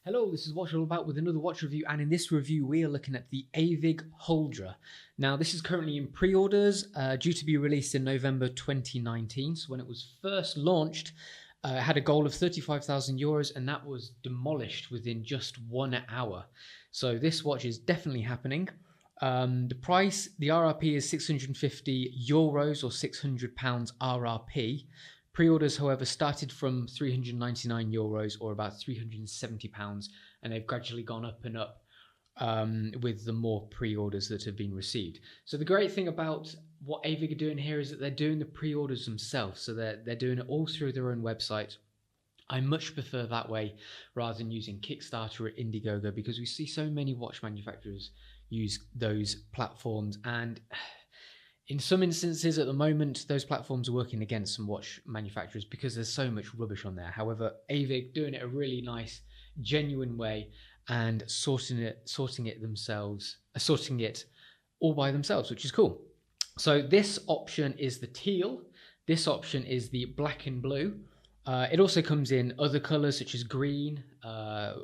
Hello, this is Watch All About with another watch review, and in this review we are looking at the Aevig Huldra. Now this is currently in pre-orders, due to be released in November 2019. So when it was first launched, it had a goal of €35,000 and that was demolished within just 1 hour. So this watch is definitely happening. The price, the RRP is €650 or £600 RRP. Pre-orders, however, started from €399 or about £370, and they've gradually gone up and up with the more pre-orders that have been received. So the great thing about what Aevig are doing here is that they're doing the pre-orders themselves, so they're doing it all through their own website. I much prefer that way rather than using Kickstarter or Indiegogo, because we see so many watch manufacturers use those platforms, and in some instances at the moment, those platforms are working against some watch manufacturers because there's so much rubbish on there. However, Aevig doing it a really nice, genuine way and sorting it all by themselves, which is cool. So this option is the teal. This option is the black and blue. It also comes in other colors such as green,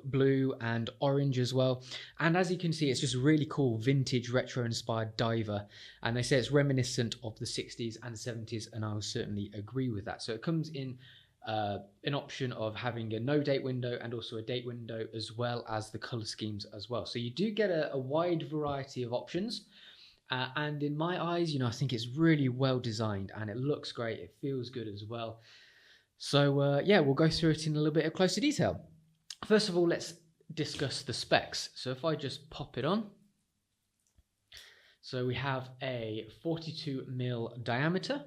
blue and orange as well. And as you can see, it's just a really cool vintage retro inspired diver. And they say it's reminiscent of the 60s and 70s, and I will certainly agree with that. So it comes in an option of having a no date window and also a date window, as well as the color schemes as well. So you do get a wide variety of options. And in my eyes, I think it's really well designed and it looks great. It feels good as well. So yeah, we'll go through it in a little bit of closer detail. First of all, let's discuss the specs. So if I just pop it on. So we have a 42mm diameter,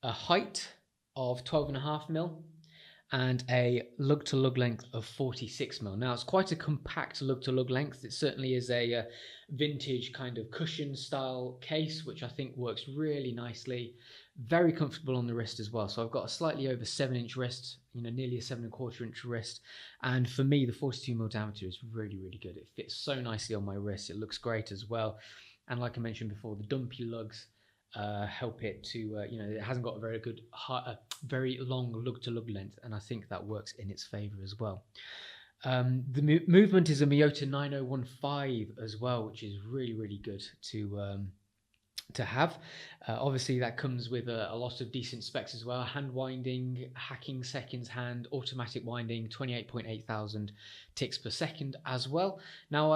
a height of 12.5mm, and a lug-to-lug length of 46mm. Now, it's quite a compact lug-to-lug length. It certainly is a vintage kind of cushion style case, which I think works really nicely. Very comfortable on the wrist as well. So I've got a slightly over 7-inch wrist, nearly a 7.25-inch wrist. And for me, the 42mm diameter is really, really good. It fits so nicely on my wrist. It looks great as well. And like I mentioned before, the dumpy lugs help it to, it hasn't got a very long lug-to-lug length, and I think that works in its favor as well. The movement is a Miyota 9015 as well, which is really, really good to have. Obviously that comes with a lot of decent specs as well. Hand winding, hacking seconds hand, automatic winding, 28.8 thousand ticks per second as well. Now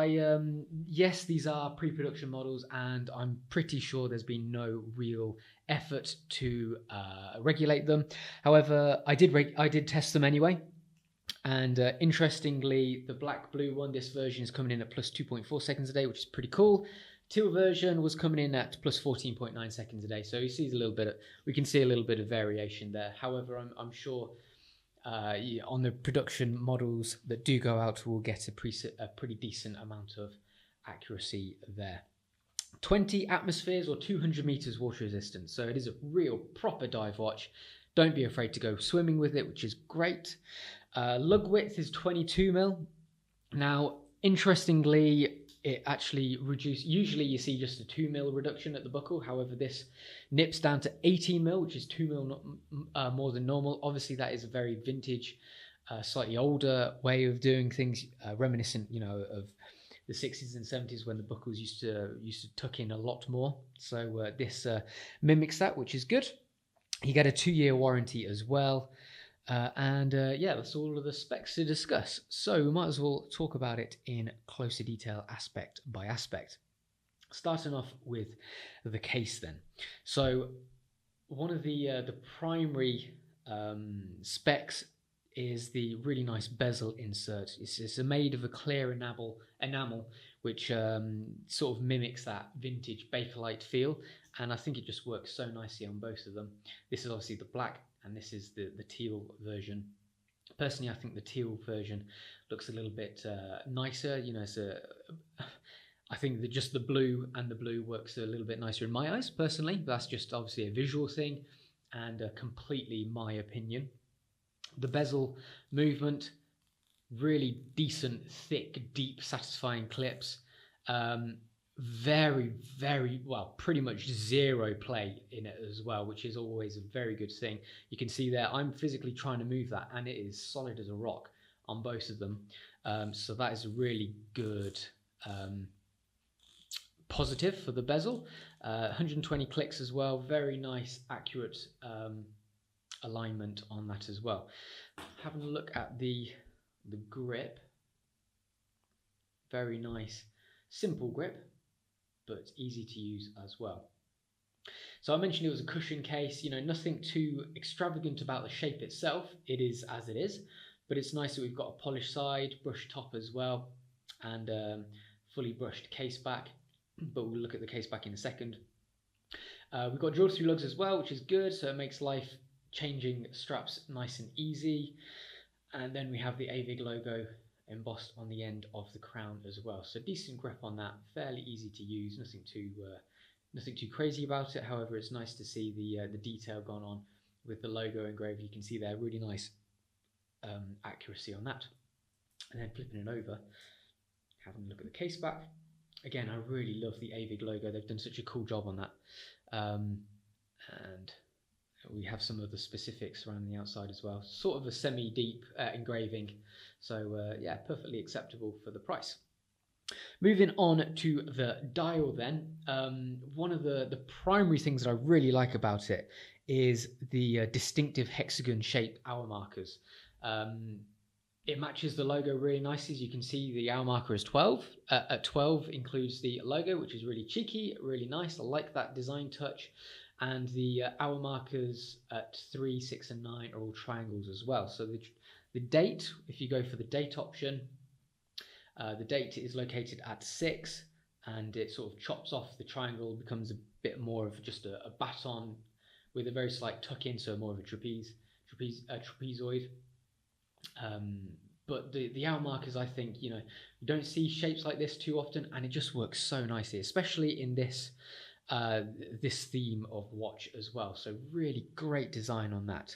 yes, these are pre-production models and I'm pretty sure there's been no real effort to regulate them. However, I did test them anyway. And interestingly, the black blue one, this version is coming in at plus 2.4 seconds a day, which is pretty cool. Teal version was coming in at plus 14.9 seconds a day, so we can see a little bit of variation there. However, I'm sure on the production models that do go out, we'll get a pretty decent amount of accuracy there. 20 atmospheres or 200 meters water resistance, so it is a real proper dive watch. Don't be afraid to go swimming with it, which is great. Lug width is 22mm. Now, interestingly, it actually reduced. Usually you see just a 2mm reduction at the buckle. However, this nips down to 18mm, which is 2mm more than normal. Obviously, that is a very vintage, slightly older way of doing things, reminiscent, of the 60s and 70s when the buckles used to tuck in a lot more. So this mimics that, which is good. You get a 2-year warranty as well. Yeah, that's all of the specs to discuss. So we might as well talk about it in closer detail, aspect by aspect. Starting off with the case then. So one of the primary specs is the really nice bezel insert. It's made of a clear enamel which sort of mimics that vintage Bakelite feel, and I think it just works so nicely on both of them. This is obviously the black and this is the teal version. Personally, I think the teal version looks a little bit nicer. I think that just the blue works a little bit nicer in my eyes, personally. That's just obviously a visual thing and completely my opinion. The bezel movement, really decent, thick, deep, satisfying clips. Very, very, well, pretty much zero play in it as well, which is always a very good thing. You can see there, I'm physically trying to move that and it is solid as a rock on both of them. So that is a really good positive for the bezel. 120 clicks as well, very nice, accurate alignment on that as well. Having a look at the grip, very nice, simple grip, but easy to use as well. So I mentioned it was a cushion case, you know, nothing too extravagant about the shape itself. It is as it is, but it's nice that we've got a polished side, brushed top as well, and fully brushed case back, but we'll look at the case back in a second. We've got drill through lugs as well, which is good, so it makes life changing straps nice and easy. And then we have the Aevig logo embossed on the end of the crown as well. So decent grip on that, fairly easy to use, nothing too crazy about it. However, it's nice to see the detail gone on with the logo engraved. You can see there, really nice accuracy on that. And then flipping it over, having a look at the case back. Again, I really love the Aevig logo. They've done such a cool job on that. And we have some of the specifics around the outside as well. Sort of a semi-deep engraving. So yeah, perfectly acceptable for the price. Moving on to the dial then. One of the primary things that I really like about it is the distinctive hexagon shaped hour markers. It matches the logo really nicely. As you can see, the hour marker is 12. At 12 includes the logo, which is really cheeky, really nice. I like that design touch. And the hour markers at 3, 6, and 9 are all triangles as well. So the date, if you go for the date option, the date is located at 6, and it sort of chops off the triangle, becomes a bit more of just a baton with a very slight tuck in, so more of a trapezoid. But the hour markers, I think, you know, you don't see shapes like this too often, and it just works so nicely, especially in this this theme of watch as well. So really great design on that.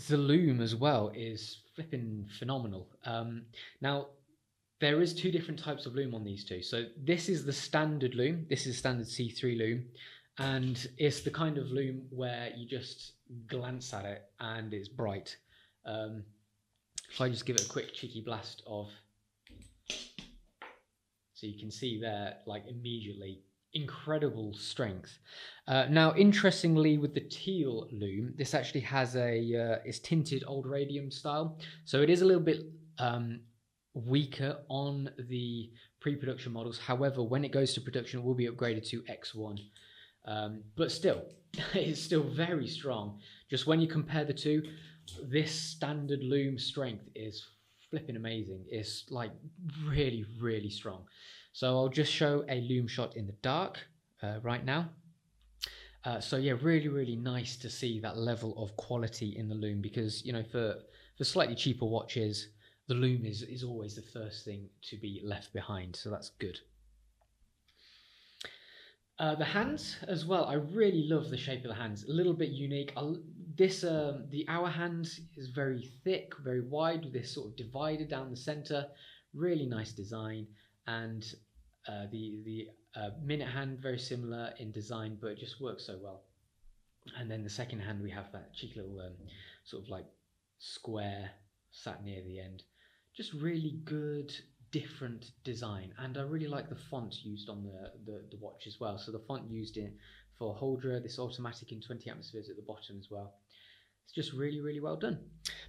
The loom as well is flipping phenomenal. Now there is 2 different types of loom on these two. So this is the standard loom. This is standard C3 loom, and it's the kind of loom where you just glance at it and it's bright. If I just give it a quick cheeky blast of, so you can see there, like immediately, incredible strength. Now, interestingly, with the teal loom, this actually has it's tinted old radium style, so it is a little bit weaker on the pre-production models. However, when it goes to production, it will be upgraded to X1. But still, it's still very strong. Just when you compare the two, this standard loom strength is flipping amazing. It's like really, really strong. So I'll just show a loom shot in the dark right now. So yeah, really, really nice to see that level of quality in the loom, because, you know, for slightly cheaper watches, the loom is always the first thing to be left behind. So that's good. The hands as well, I really love the shape of the hands. A little bit unique. The hour hand is very thick, very wide, with this sort of divider down the center. Really nice design. And the minute hand, very similar in design, but it just works so well. And then the second hand, we have that cheeky little sort of like square sat near the end. Just really good, different design, and I really like the font used on the watch as well. So the font used for Huldra, this automatic in 20 atmospheres at the bottom as well. It's just really, really well done.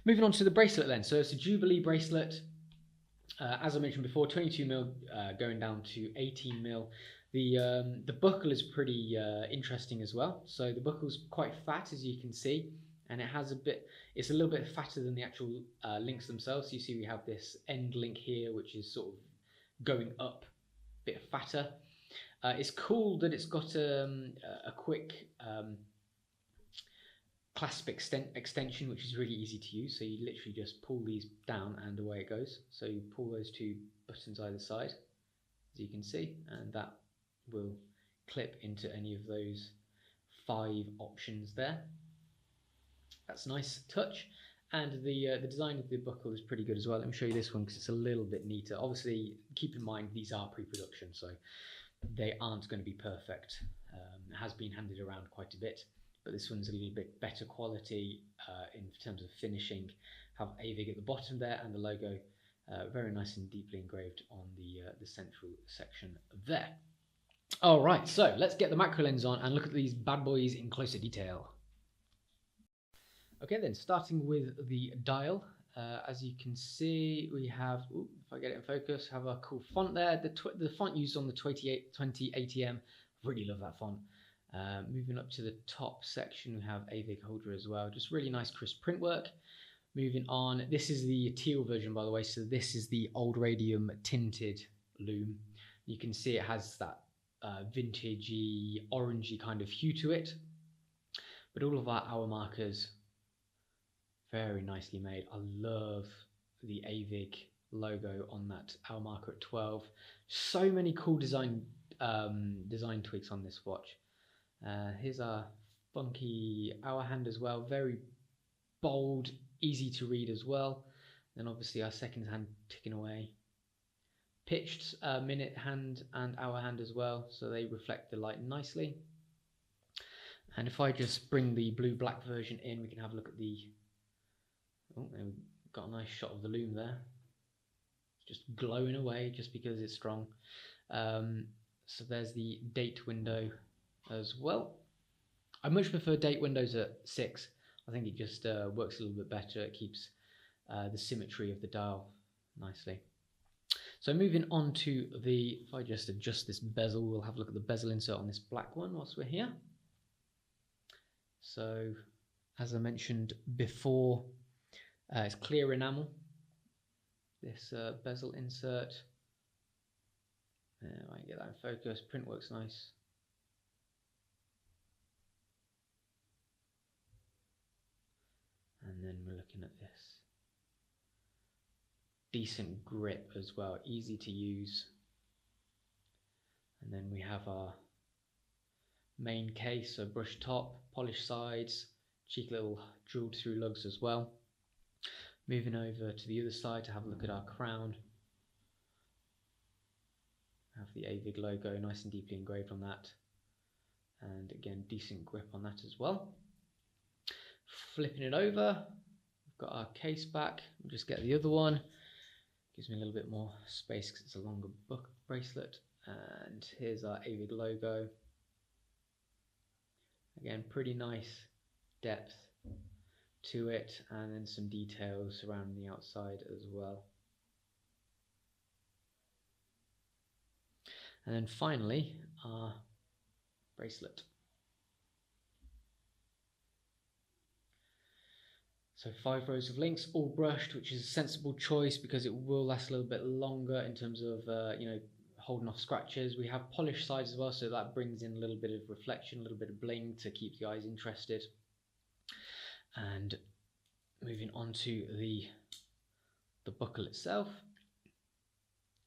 Moving on to the bracelet then. So it's a Jubilee bracelet. As I mentioned before, 22mm going down to 18mm. The buckle is pretty interesting as well. So the buckle's quite fat, as you can see, and it's a little bit fatter than the actual links themselves. So you see we have this end link here, which is sort of going up, a bit fatter. It's cool that it's got a quick clasp extension, which is really easy to use. So you literally just pull these down and away it goes. So you pull those 2 buttons either side, as you can see, and that will clip into any of those 5 options there. That's a nice touch. And the design of the buckle is pretty good as well. Let me show you this one because it's a little bit neater. Obviously, keep in mind these are pre-production, so they aren't going to be perfect. It has been handed around quite a bit. but this one's a little bit better quality in terms of finishing. Have Aevig at the bottom there, and the logo very nice and deeply engraved on the central section there. All right, so let's get the macro lens on and look at these bad boys in closer detail. Okay then, starting with the dial. As you can see, we have, if I get it in focus, have a cool font there. The font used on the 20 ATM, really love that font. Moving up to the top section, we have Aevig Huldra as well. Just really nice crisp print work. Moving on, this is the teal version, by the way. So this is the old radium tinted loom. You can see it has that vintagey, orangey kind of hue to it. But all of our hour markers, very nicely made. I love the Aevig logo on that hour marker at 12. So many cool design tweaks on this watch. Here's our funky hour hand as well. Very bold, easy to read as well. Then obviously our second hand ticking away. Pitched minute hand and hour hand as well, so they reflect the light nicely. And if I just bring the blue-black version in, we can have a look at the... Oh, we've got a nice shot of the loom there. It's just glowing away just because it's strong. So there's the date window as well. I much prefer date windows at 6. I think it just works a little bit better. It keeps the symmetry of the dial nicely. So moving on to the, if I just adjust this bezel, we'll have a look at the bezel insert on this black one whilst we're here. So as I mentioned before, it's clear enamel, this bezel insert. I can get that in focus. Print works nice. And then we're looking at this. Decent grip as well, easy to use. And then we have our main case, so brush top, polished sides, cheeky little drilled through lugs as well. Moving over to the other side to have a look at our crown. Have the Aevig logo nice and deeply engraved on that. And again, decent grip on that as well. Flipping it over, we've got our case back. We'll just get the other one. Gives me a little bit more space because it's a longer bracelet. And here's our Aevig logo. Again, pretty nice depth to it, and then some details surrounding the outside as well. And then finally, our bracelet. So 5 rows of links, all brushed, which is a sensible choice because it will last a little bit longer in terms of holding off scratches. We have polished sides as well, so that brings in a little bit of reflection, a little bit of bling to keep the eyes interested. And moving on to the buckle itself.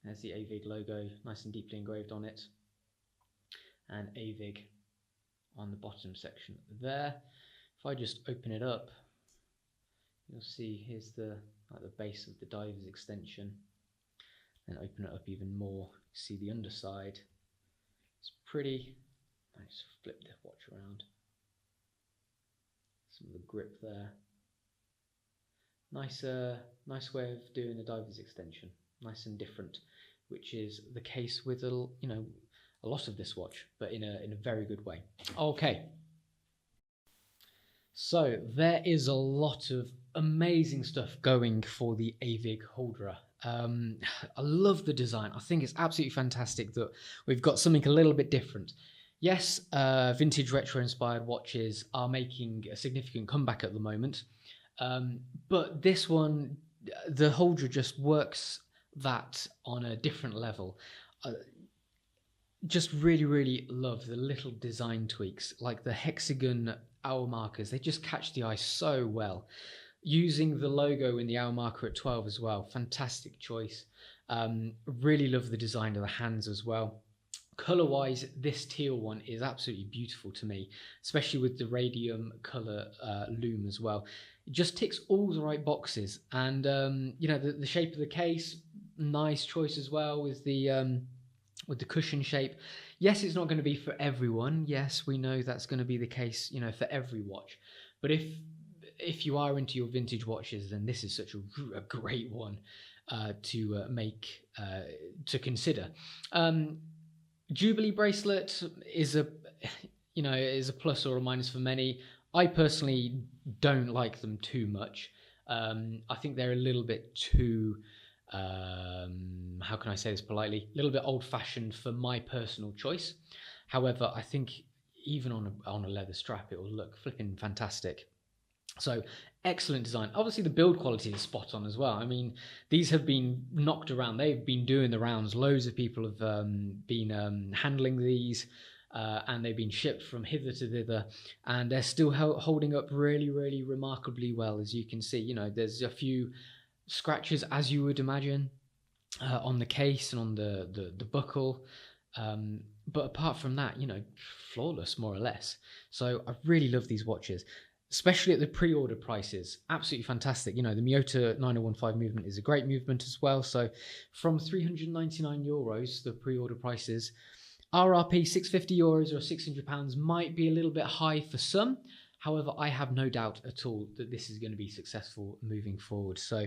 There's the Aevig logo, nice and deeply engraved on it, and Aevig on the bottom section there. If I just open it up, you'll see here's the base of the diver's extension. Then open it up even more, see the underside. It's pretty. Nice. Flip the watch around. Some of the grip there. Nice way of doing a diver's extension. Nice and different, which is the case with a lot of this watch, but in a very good way. Okay. So there is a lot of amazing stuff going for the Aevig Huldra. I love the design. I think it's absolutely fantastic that we've got something a little bit different. Yes, vintage retro inspired watches are making a significant comeback at the moment, but this one, the Huldra, just works that on a different level. Just really love the little design tweaks, like the hexagon hour markers. They just catch the eye so well. Using the logo in the hour marker at 12 as well, fantastic choice. Really love the design of the hands as well. Color wise, this teal one is absolutely beautiful to me, especially with the radium color loom as well. It just ticks all the right boxes, and the shape of the case, nice choice as well, with the with the cushion shape. Yes, it's not going to be for everyone. Yes, we know that's going to be the case, you know, for every watch. But if you are into your vintage watches, then this is such a great one to consider. Jubilee bracelet is a is a plus or a minus for many. I personally don't like them too much. I think they're a little bit too how can I say this politely? A little bit old-fashioned for my personal choice. However, I think even on a leather strap, it will look flipping fantastic. So excellent design. Obviously, the build quality is spot on as well. I mean, these have been knocked around. They've been doing the rounds. Loads of people have been handling these, and they've been shipped from hither to thither, and they're still holding up really, really remarkably well. As you can see, you know, there's a few scratches, as you would imagine, on the case and on the buckle. But apart from that, you know, flawless more or less. So I really love these watches, especially at the pre-order prices. Absolutely fantastic. You know, the Miyota 9015 movement is a great movement as well. So from €399, the pre-order prices, RRP 650 euros or £600 might be a little bit high for some. However, I have no doubt at all that this is going to be successful moving forward. So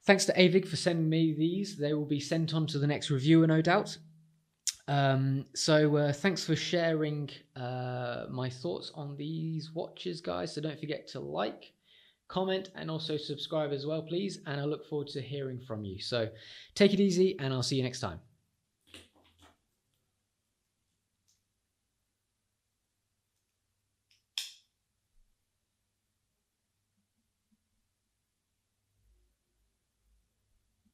thanks to Aevig for sending me these. They will be sent on to the next reviewer, no doubt. Thanks for sharing my thoughts on these watches, guys. So don't forget to like, comment, and also subscribe as well, please. And I look forward to hearing from you. So take it easy, and I'll see you next time.